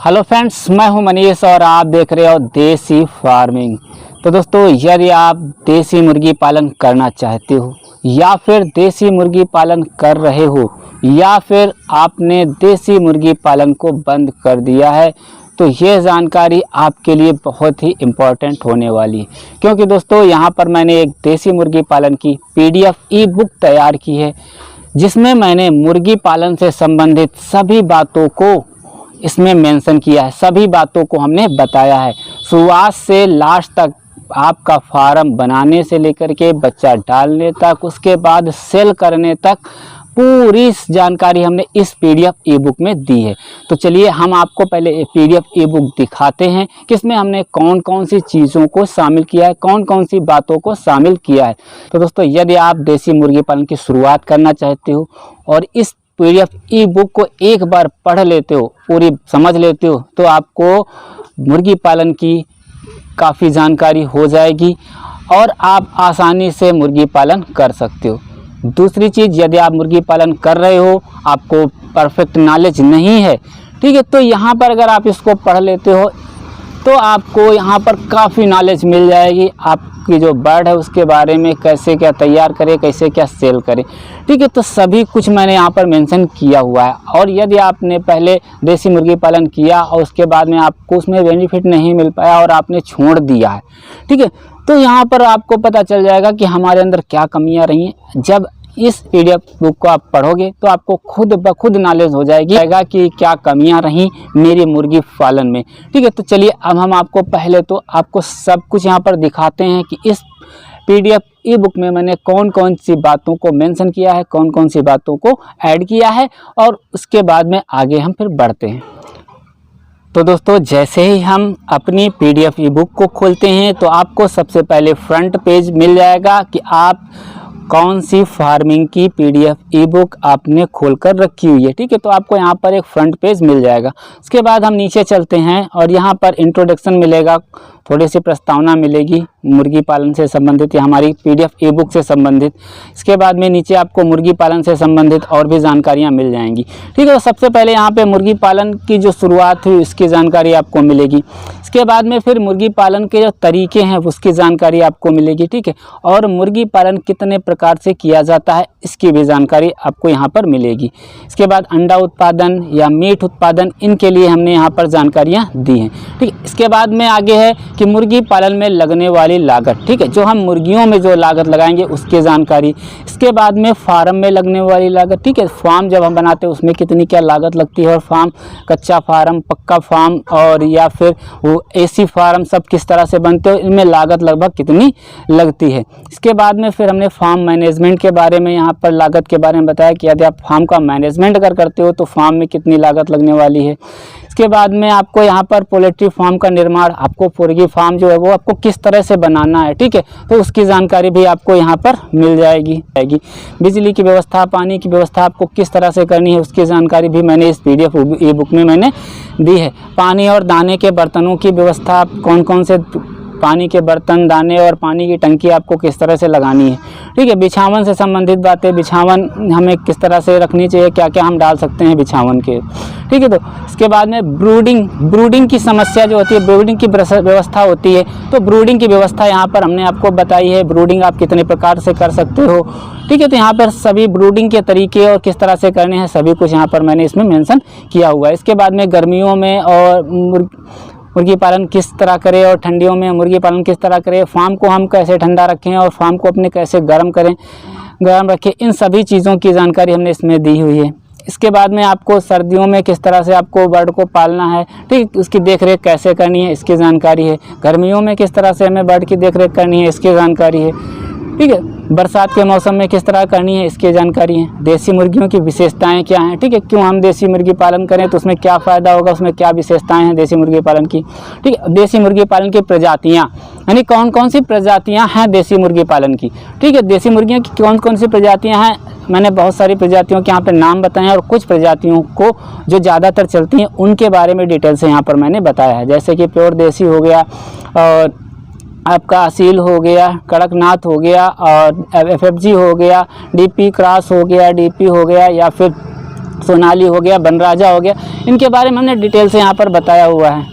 Hello friends, मैं हूं मनीष और आप देख रहे हो देसी फार्मिंग। तो दोस्तों, यदि आप देसी मुर्गी पालन करना चाहते हो या फिर देसी मुर्गी पालन कर रहे हो या फिर आपने देसी मुर्गी पालन को बंद कर दिया है, तो ये जानकारी आपके लिए बहुत ही इम्पोर्टेंट होने वाली है। क्योंकि दोस्तों, यहाँ पर मैंने एक देसी मुर्गी पालन की PDF ई बुक तैयार की है, जिसमें मैंने मुर्गी पालन से संबंधित सभी बातों को इसमें मेंशन किया है। सभी बातों को हमने बताया है, शुरुआत से लास्ट तक, आपका फार्म बनाने से लेकर के बच्चा डालने तक, उसके बाद सेल करने तक, पूरी जानकारी हमने इस PDF ई बुक में दी है। तो चलिए हम आपको पहले PDF ई बुक दिखाते हैं कि इसमें हमने कौन कौन सी चीज़ों को शामिल किया है, कौन कौन सी बातों को शामिल किया है। तो दोस्तों, यदि आप देसी मुर्गी पालन की शुरुआत करना चाहते हो और इस PDF ई बुक को एक बार पढ़ लेते हो, पूरी समझ लेते हो, तो आपको मुर्गी पालन की काफ़ी जानकारी हो जाएगी और आप आसानी से मुर्गी पालन कर सकते हो। दूसरी चीज़, यदि आप मुर्गी पालन कर रहे हो, आपको परफेक्ट नॉलेज नहीं है, ठीक है, तो यहाँ पर अगर आप इसको पढ़ लेते हो तो आपको यहाँ पर काफ़ी नॉलेज मिल जाएगी। आपकी जो बर्ड है उसके बारे में, कैसे क्या तैयार करें, कैसे क्या सेल करें, ठीक है। तो सभी कुछ मैंने यहाँ पर मेंशन किया हुआ है। और यदि आपने पहले देसी मुर्गी पालन किया और उसके बाद में आपको उसमें बेनिफिट नहीं मिल पाया और आपने छोड़ दिया है, ठीक है, तो यहाँ पर आपको पता चल जाएगा कि हमारे अंदर क्या कमियाँ रही हैं। जब इस PDF बुक को आप पढ़ोगे तो आपको खुद ब खुद नॉलेज हो जाएगी कि क्या कमियां रहीं मेरी मुर्गी पालन में, ठीक है। तो चलिए अब हम आपको पहले तो आपको सब कुछ यहाँ पर दिखाते हैं कि इस PDF ई बुक में मैंने कौन कौन सी बातों को मेंशन किया है, कौन कौन सी बातों को ऐड किया है, और उसके बाद में आगे हम फिर बढ़ते हैं। तो दोस्तों, जैसे ही हम अपनी PDF ई बुक को खोलते हैं तो आपको सबसे पहले फ्रंट पेज मिल जाएगा कि आप कौन सी फार्मिंग की PDF ई बुक आपने खोलकर रखी हुई है, ठीक है। तो आपको यहाँ पर एक फ्रंट पेज मिल जाएगा। उसके बाद हम नीचे चलते हैं और यहाँ पर इंट्रोडक्शन मिलेगा, थोड़ी सी प्रस्तावना मिलेगी मुर्गी पालन से संबंधित या हमारी PDF ई बुक से संबंधित। इसके बाद में नीचे आपको मुर्गी पालन से संबंधित और भी जानकारियाँ मिल जाएंगी, ठीक है। तो सबसे पहले यहाँ पे मुर्गी पालन की जो शुरुआत हुई उसकी जानकारी आपको मिलेगी। इसके बाद में फिर मुर्गी पालन के जो तरीके हैं उसकी जानकारी आपको मिलेगी, ठीक है। और मुर्गी पालन कितने प्रकार से किया जाता है इसकी भी जानकारी आपको यहाँ पर मिलेगी। इसके बाद अंडा उत्पादन या मीट उत्पादन, इनके लिए हमने यहाँ पर जानकारियाँ दी हैं, ठीक है। इसके बाद में आगे है कि मुर्गी पालन में लगने वाली लागत, ठीक है, जो हम मुर्गियों में जो लागत लगाएंगे उसकी जानकारी। इसके बाद में फार्म में लगने वाली लागत, ठीक है, फार्म जब हम बनाते हैं उसमें कितनी क्या लागत लगती है, और फार्म, कच्चा फार्म, पक्का फार्म और या फिर वो AC फार्म, सब किस तरह से बनते हो, इनमें लागत लगभग कितनी लगती है। इसके बाद में फिर हमने फार्म मैनेजमेंट के बारे में यहाँ पर लागत के बारे में बताया कि यदि आप फार्म का मैनेजमेंट अगर करते हो तो फार्म में कितनी लागत लगने वाली है। इसके बाद में आपको यहाँ पर पोल्ट्री फार्म का निर्माण, आपको मुर्गी फार्म जो है वो आपको किस तरह से बनाना है, ठीक है, तो उसकी जानकारी भी आपको यहाँ पर मिल जाएगी। बिजली की व्यवस्था, पानी की व्यवस्था आपको किस तरह से करनी है उसकी जानकारी भी मैंने इस PDF ई बुक में मैंने दी है। पानी और दाने के बर्तनों की व्यवस्था, कौन कौन से पानी के बर्तन, दाने और पानी की टंकी आपको किस तरह से लगानी है, ठीक है। बिछावन से संबंधित बातें, बिछावन हमें किस तरह से रखनी चाहिए, क्या क्या हम डाल सकते हैं बिछावन के, ठीक है। तो इसके बाद में ब्रूडिंग की समस्या जो होती है, ब्रूडिंग की व्यवस्था होती है, तो ब्रूडिंग की व्यवस्था यहाँ पर हमने आपको बताई है। ब्रूडिंग आप कितने प्रकार से कर सकते हो, ठीक है। तो यहाँ पर सभी ब्रूडिंग के तरीके और किस तरह से करने हैं सभी कुछ यहाँ पर मैंने इसमें मेंशन किया हुआ है। इसके बाद में गर्मियों में और मुर्गी पालन किस तरह करें और ठंडियों में मुर्गी पालन किस तरह करें, फार्म को हम कैसे ठंडा रखें और फार्म को अपने कैसे गर्म रखें, इन सभी चीज़ों की जानकारी हमने इसमें दी हुई है। इसके बाद में आपको सर्दियों में किस तरह से आपको बर्ड को पालना है, ठीक, उसकी देखरेख कैसे करनी है इसकी जानकारी है। गर्मियों में किस तरह से हमें बर्ड की देखरेख करनी है इसकी जानकारी है, ठीक है। बरसात के मौसम में किस तरह करनी है इसकी जानकारी है। देसी मुर्गियों की विशेषताएं क्या हैं, ठीक है, क्यों हम देसी मुर्गी पालन करें तो उसमें क्या फ़ायदा होगा, उसमें क्या विशेषताएं हैं देसी मुर्गी पालन की, ठीक है। देसी मुर्गी पालन की प्रजातियां, यानी कौन कौन सी प्रजातियां हैं देसी मुर्गी पालन की, ठीक है। देसी मुर्गियों की कौन कौन सी प्रजातियां हैं, मैंने बहुत सारी प्रजातियों के यहाँ पर नाम बताए हैं और कुछ प्रजातियों को जो ज़्यादातर चलती हैं उनके बारे में डिटेल से यहाँ पर मैंने बताया है। जैसे कि प्योर देसी हो गया, और आपका असील हो गया, कड़कनाथ हो गया, और FFG हो गया, DP क्रॉस हो गया, DP हो गया, या फिर सोनाली हो गया, बनराजा हो गया, इनके बारे में हमने डिटेल से यहाँ पर बताया हुआ है।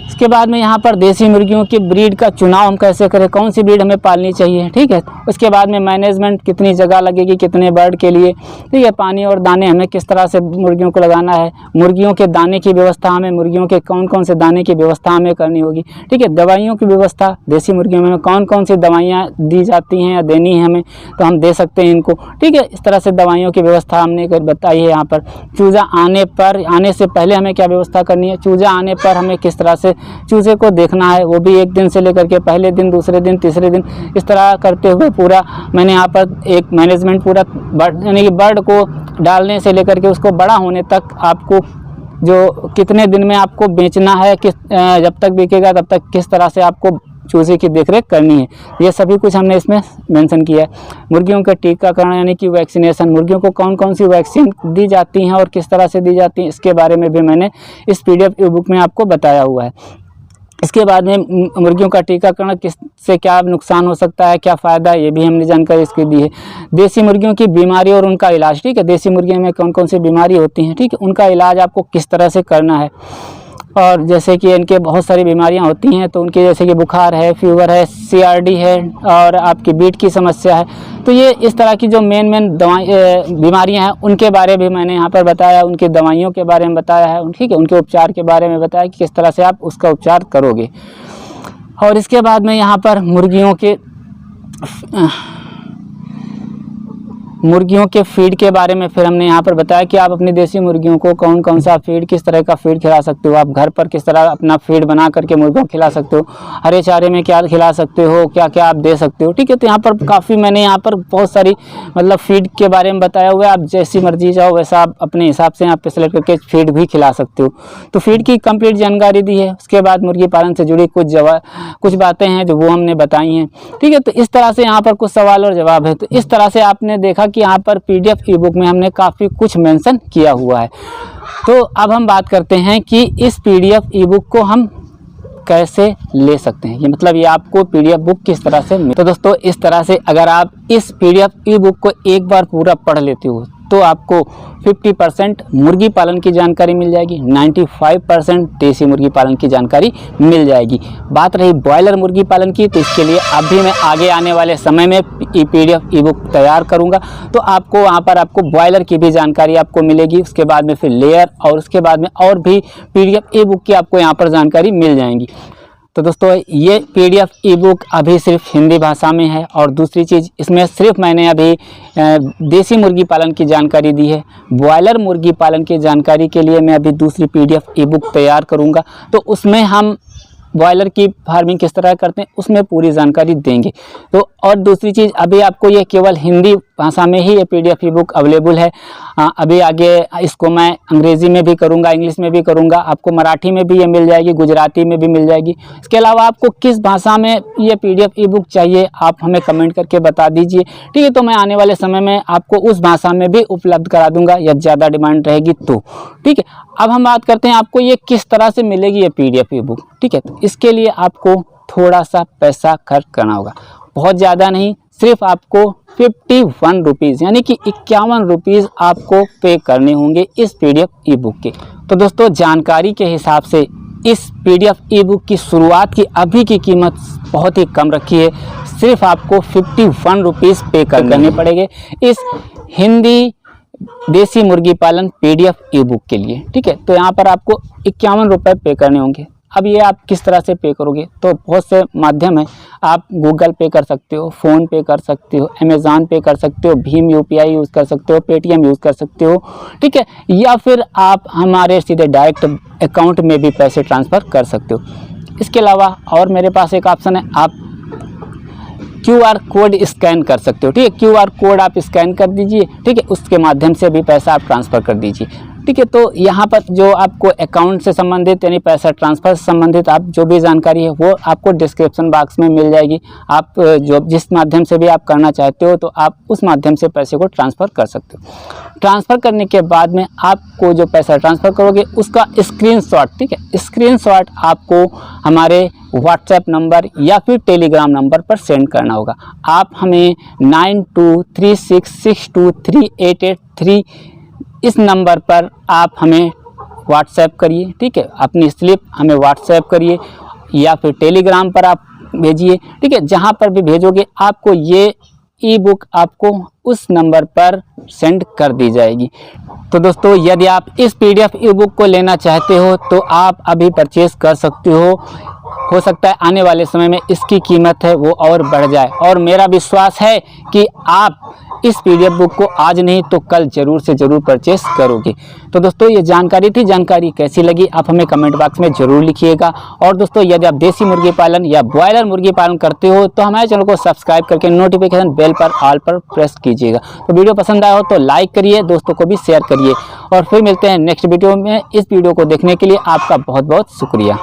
इसके बाद में यहाँ पर देसी मुर्गियों की ब्रीड का चुनाव हम कैसे करें, कौन सी ब्रीड हमें पालनी चाहिए, ठीक है। उसके बाद में मैनेजमेंट, कितनी जगह लगेगी कितने बर्ड के लिए, ठीक है। पानी और दाने हमें किस तरह से मुर्गियों को लगाना है, मुर्गियों के दाने की व्यवस्था हमें, मुर्गियों के कौन कौन से दाने की व्यवस्था हमें करनी होगी, ठीक है। दवाइयों की व्यवस्था, देसी मुर्गियों में कौन कौन सी दवाइयाँ दी जाती हैं या देनी है हमें, तो हम दे सकते हैं इनको, ठीक है। इस तरह से दवाइयों की व्यवस्था हमने बताई है यहाँ पर। चूजा आने से पहले हमें क्या व्यवस्था करनी है, चूजा आने पर हमें किस तरह से चूजे को देखना है, वो भी एक दिन से लेकर के पहले दिन, दूसरे दिन, तीसरे दिन, इस तरह करते हुए पूरा मैंने यहाँ पर एक मैनेजमेंट पूरा यानी कि बर्ड को डालने से लेकर के उसको बड़ा होने तक आपको जो कितने दिन में आपको बेचना है, किस जब तक बिकेगा तब तक किस तरह से आपको चूजे की देखरेख करनी है, ये सभी कुछ हमने इसमें मेंशन किया है। मुर्गियों का टीकाकरण यानी कि वैक्सीनेशन, मुर्गियों को कौन कौन सी वैक्सीन दी जाती हैं और किस तरह से दी जाती हैं, इसके बारे में भी मैंने इस PDF ई बुक में आपको बताया हुआ है। इसके बाद में मुर्गियों का टीकाकरण किससे क्या नुकसान हो सकता है, क्या फ़ायदा है, ये भी हमने जानकारी इसकी दी है। देसी मुर्गियों की बीमारी और उनका इलाज, ठीक है। देसी मुर्गियों में कौन कौन सी बीमारी होती हैं, ठीक है, उनका इलाज आपको किस तरह से करना है। और जैसे कि इनके बहुत सारी बीमारियां होती हैं, तो उनके जैसे कि बुखार है, फीवर है, CRD है और आपकी बीट की समस्या है, तो ये इस तरह की जो मेन बीमारियां हैं उनके बारे में मैंने यहाँ पर बताया, उनकी दवाइयों के बारे में बताया है, ठीक है। उनके उपचार के बारे में बताया कि किस तरह से आप उसका उपचार करोगे। और इसके बाद में यहाँ पर मुर्गियों के फीड के बारे में फिर हमने यहाँ पर बताया कि आप अपनी देसी मुर्गियों को कौन कौन सा फीड, किस तरह का फीड खिला सकते हो, आप घर पर किस तरह अपना फीड बना करके मुर्गियों को खिला सकते हो, हरे चारे में क्या खिला सकते हो, क्या क्या आप दे सकते हो, ठीक है। तो यहाँ पर काफ़ी मैंने यहाँ पर बहुत सारी मतलब फीड के बारे में बताया हुआ है। आप जैसी मर्जी चाहो वैसा आप अपने हिसाब से आप सेलेक्ट करके फीड भी खिला सकते हो। तो फीड की कंप्लीट जानकारी दी है। उसके बाद मुर्गी पालन से जुड़ी कुछ बातें हैं जो वो हमने बताई हैं, ठीक है। तो इस तरह से यहाँ पर कुछ सवाल और जवाब है। तो इस तरह से आपने देखा कि यहाँ पर PDF ई बुक में हमने काफ़ी कुछ मेंशन किया हुआ है। तो अब हम बात करते हैं कि इस PDF ई बुक को हम कैसे ले सकते हैं, ये मतलब ये आपको PDF बुक किस तरह से तो दोस्तों इस तरह से अगर आप इस PDF ई बुक को एक बार पूरा पढ़ लेते हो तो आपको 50% मुर्गी पालन की जानकारी मिल जाएगी, 95% देसी मुर्गी पालन की जानकारी मिल जाएगी। बात रही ब्रॉयलर मुर्गी पालन की, तो इसके लिए अभी मैं आगे आने वाले समय में PDF ई बुक तैयार करूंगा, तो आपको वहां पर आपको ब्रॉयलर की भी जानकारी आपको मिलेगी। उसके बाद में फिर लेयर और उसके बाद में और भी PDF ई बुक की आपको यहाँ पर जानकारी मिल जाएंगी। तो दोस्तों ये PDF ई बुक अभी सिर्फ हिंदी भाषा में है। और दूसरी चीज़ इसमें सिर्फ मैंने अभी देसी मुर्गी पालन की जानकारी दी है। ब्रॉयलर मुर्गी पालन की जानकारी के लिए मैं अभी दूसरी PDF ई बुक तैयार करूंगा, तो उसमें हम ब्रॉयलर की फार्मिंग किस तरह करते हैं उसमें पूरी जानकारी देंगे। तो और दूसरी चीज़ अभी आपको ये केवल हिंदी भाषा में ही ये PDF ई बुक अवेलेबल है। अभी आगे इसको मैं अंग्रेज़ी में भी करूँगा, इंग्लिश में भी करूँगा, आपको मराठी में भी ये मिल जाएगी, गुजराती में भी मिल जाएगी। इसके अलावा आपको किस भाषा में ये PDF ई बुक चाहिए आप हमें कमेंट करके बता दीजिए, ठीक है। तो मैं आने वाले समय में आपको उस भाषा में भी उपलब्ध करा दूँगा या ज़्यादा डिमांड रहेगी तो, ठीक है। अब हम बात करते हैं आपको ये किस तरह से मिलेगी ये PDF ई बुक, ठीक है। तो इसके लिए आपको थोड़ा सा पैसा खर्च करना होगा, बहुत ज़्यादा नहीं, सिर्फ आपको 51 रुपीज़ यानी कि 51 रुपीज़ आपको पे करने होंगे इस PDF ई बुक के। तो दोस्तों जानकारी के हिसाब से इस PDF ई बुक की शुरुआत की अभी की कीमत बहुत ही कम रखी है, सिर्फ आपको 51 रुपीज़ पे करने पड़ेंगे इस हिंदी देसी मुर्गी पालन PDF ई बुक के लिए, ठीक है। तो यहाँ पर आपको 51 रुपये पे करने होंगे। अब ये आप किस तरह से पे करोगे, तो बहुत से माध्यम है। आप गूगल पे कर सकते हो, फ़ोन पे कर सकते हो, अमेज़ॉन पे कर सकते हो, भीम UPI यूज़ कर सकते हो, पेटीएम यूज़ कर सकते हो, ठीक है। या फिर आप हमारे सीधे डायरेक्ट अकाउंट में भी पैसे ट्रांसफ़र कर सकते हो। इसके अलावा और मेरे पास एक ऑप्शन है, आप QR कोड स्कैन कर सकते हो, ठीक है। QR कोड आप स्कैन कर दीजिए, ठीक है, उसके माध्यम से भी पैसा आप ट्रांसफ़र कर दीजिए, ठीक है। तो यहाँ पर जो आपको अकाउंट से संबंधित यानी पैसा ट्रांसफ़र से संबंधित आप जो भी जानकारी है वो आपको डिस्क्रिप्शन बॉक्स में मिल जाएगी। आप जो जिस माध्यम से भी आप करना चाहते हो तो आप उस माध्यम से पैसे को ट्रांसफ़र कर सकते हो। ट्रांसफ़र करने के बाद में आपको जो पैसा ट्रांसफ़र करोगे उसका स्क्रीनशॉट, ठीक है, स्क्रीनशॉट आपको हमारे व्हाट्सएप नंबर या फिर टेलीग्राम नंबर पर सेंड करना होगा। आप हमें 9236623883 इस नंबर पर आप हमें व्हाट्सएप करिए, ठीक है, अपनी स्लिप हमें व्हाट्सएप करिए या फिर टेलीग्राम पर आप भेजिए, ठीक है। जहाँ पर भी भेजोगे आपको ये ई बुक आपको उस नंबर पर सेंड कर दी जाएगी। तो दोस्तों यदि आप इस पीडीएफ ई बुक को लेना चाहते हो तो आप अभी परचेस कर सकते हो सकता है आने वाले समय में इसकी कीमत है वो और बढ़ जाए, और मेरा विश्वास है कि आप इस पीडीएफ बुक को आज नहीं तो कल जरूर से जरूर परचेस करोगे। तो दोस्तों ये जानकारी थी, जानकारी कैसी लगी आप हमें कमेंट बॉक्स में जरूर लिखिएगा। और दोस्तों यदि आप देसी मुर्गी पालन या ब्रॉयलर मुर्गी पालन करते हो तो हमारे चैनल को सब्सक्राइब करके नोटिफिकेशन बेल पर ऑल पर प्रेस कीजिएगा। तो वीडियो पसंद आया हो तो लाइक करिए, दोस्तों को भी शेयर करिए, और फिर मिलते हैं नेक्स्ट वीडियो में। इस वीडियो को देखने के लिए आपका बहुत बहुत शुक्रिया।